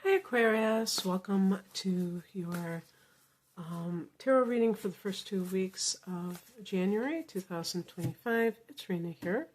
Hi Aquarius, welcome to your tarot reading for the first 2 weeks of January 2025. It's Rena here.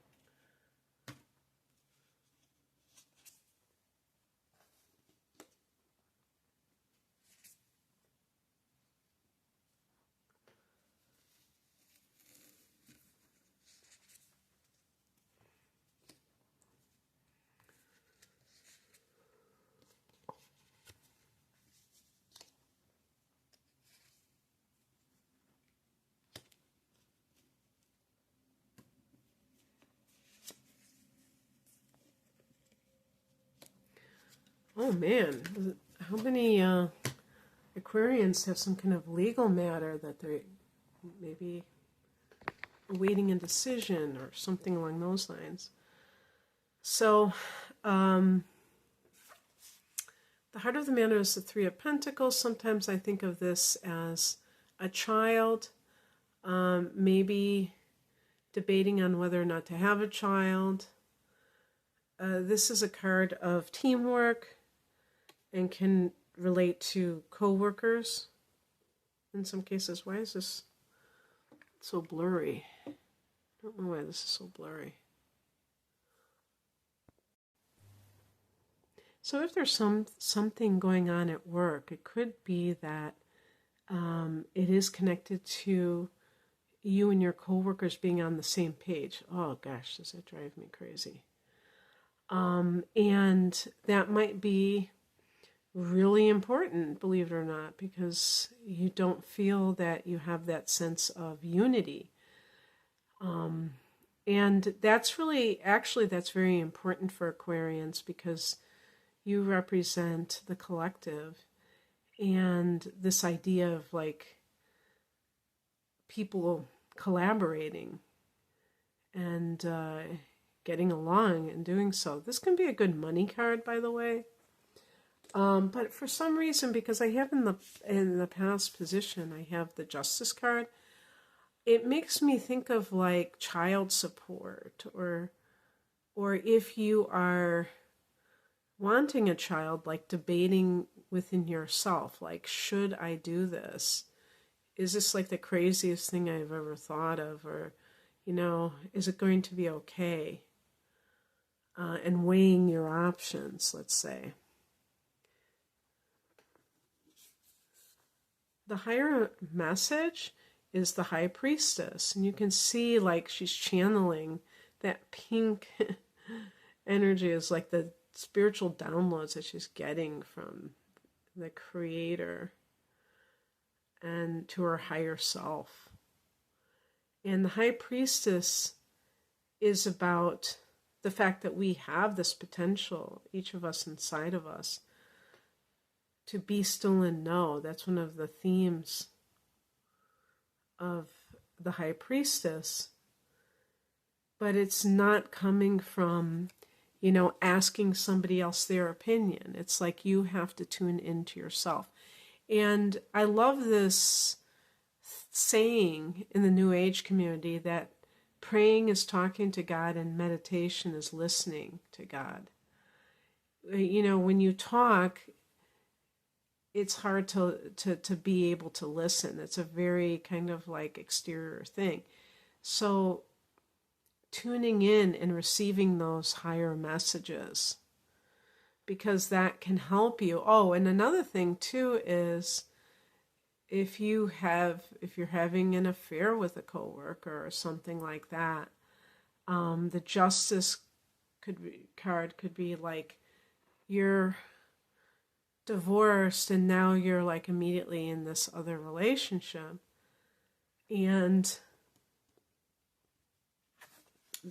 Oh man, how many Aquarians have some kind of legal matter that they're maybe awaiting a decision or something along those lines? So, the heart of the matter is the Three of Pentacles. Sometimes I think of this as a child, maybe debating on whether or not to have a child. This is a card of teamwork and can relate to co-workers in some cases. Why is this so blurry? I don't know why this is so blurry. So if there's something going on at work, it could be that it is connected to you and your co-workers being on the same page. Oh gosh, does that drive me crazy? And that might be really important, believe it or not, because you don't feel that you have that sense of unity. And that's really, actually, that's very important for Aquarians because you represent the collective and this idea of like people collaborating and getting along and doing so. This can be a good money card, by the way. But for some reason, because I have in the past position, I have the Justice card, it makes me think of like child support, or if you are wanting a child, like debating within yourself, like, should I do this? Is this like the craziest thing I've ever thought of? Or, is it going to be okay? And weighing your options, let's say. The higher message is the High Priestess, and you can see like she's channeling that pink energy is like the spiritual downloads that she's getting from the Creator and to her higher self. And the High Priestess is about the fact that we have this potential, each of us inside of us, to be still and know. That's one of the themes of the High Priestess. But it's not coming from, asking somebody else their opinion. It's like you have to tune into yourself. And I love this saying in the New Age community that praying is talking to God and meditation is listening to God. When you talk, it's hard to be able to listen. It's a very kind of like exterior thing. So tuning in and receiving those higher messages, because that can help you. Oh, and another thing too is if you're having an affair with a coworker or something like that, the Justice card could be like you're divorced and now you're like immediately in this other relationship, and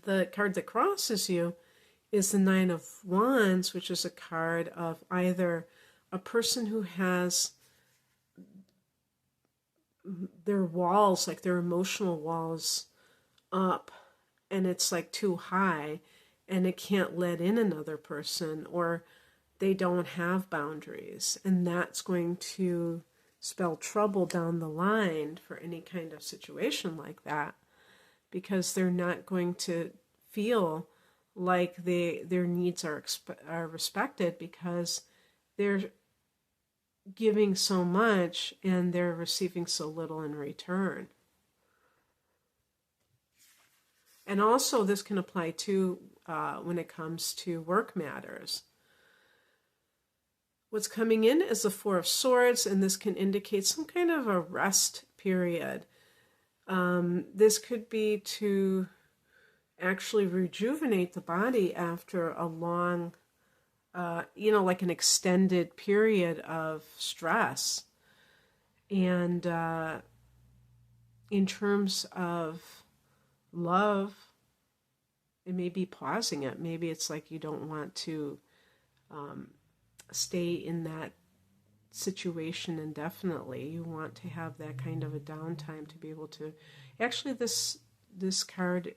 the card that crosses you is the Nine of Wands, which is a card of either a person who has their walls, like their emotional walls up, and it's like too high and it can't let in another person, or they don't have boundaries, and that's going to spell trouble down the line for any kind of situation like that, because they're not going to feel like their needs are respected, because they're giving so much and they're receiving so little in return. And also this can apply to when it comes to work matters. What's coming in is the Four of Swords, and this can indicate some kind of a rest period. This could be to actually rejuvenate the body after a long, like an extended period of stress. And in terms of love, it may be pausing it. Maybe it's like you don't want to stay in that situation indefinitely. You want to have that kind of a downtime to be able to. Actually, this card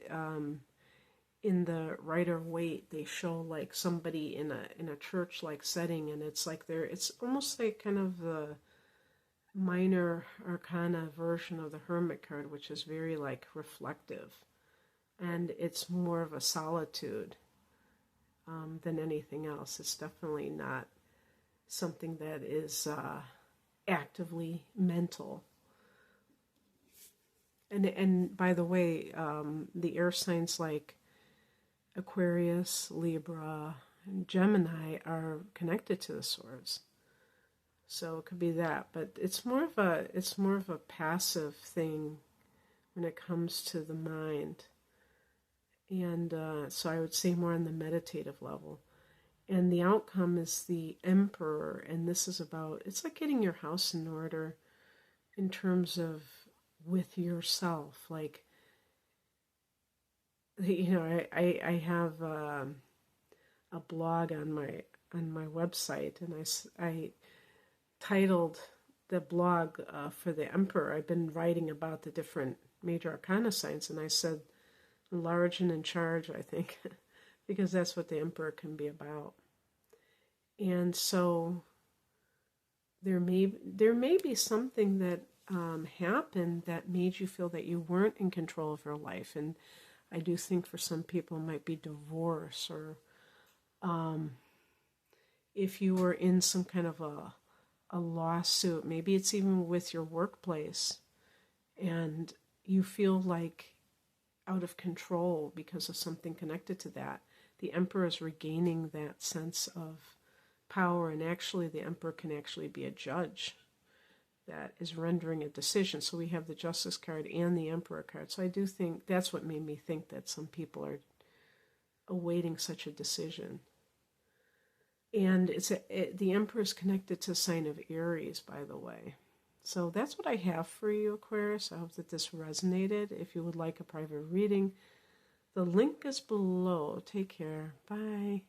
in the Rider-Waite, they show like somebody in a church-like setting, and it's like it's almost like kind of the minor arcana version of the Hermit card, which is very like reflective, and it's more of a solitude than anything else. It's definitely not something that is actively mental. And by the way, the air signs like Aquarius, Libra, and Gemini are connected to the swords. So it could be that, but it's more of a passive thing when it comes to the mind. And so I would say more on the meditative level. And the outcome is the Emperor, and this is about, it's like getting your house in order in terms of with yourself. Like, I have a blog on my website, and I titled the blog for the Emperor. I've been writing about the different major arcana signs, and I said large and in charge, I think, because that's what the Emperor can be about. And so there may be something that happened that made you feel that you weren't in control of your life. And I do think for some people it might be divorce, or if you were in some kind of a lawsuit, maybe it's even with your workplace, and you feel like out of control because of something connected to that. The Emperor is regaining that sense of power, and actually the Emperor can actually be a judge that is rendering a decision. So we have the Justice card and the Emperor card. So I do think that's what made me think that some people are awaiting such a decision. And the Emperor is connected to the sign of Aries, by the way. So that's what I have for you, Aquarius. I hope that this resonated. If you would like a private reading, the link is below. Take care. Bye.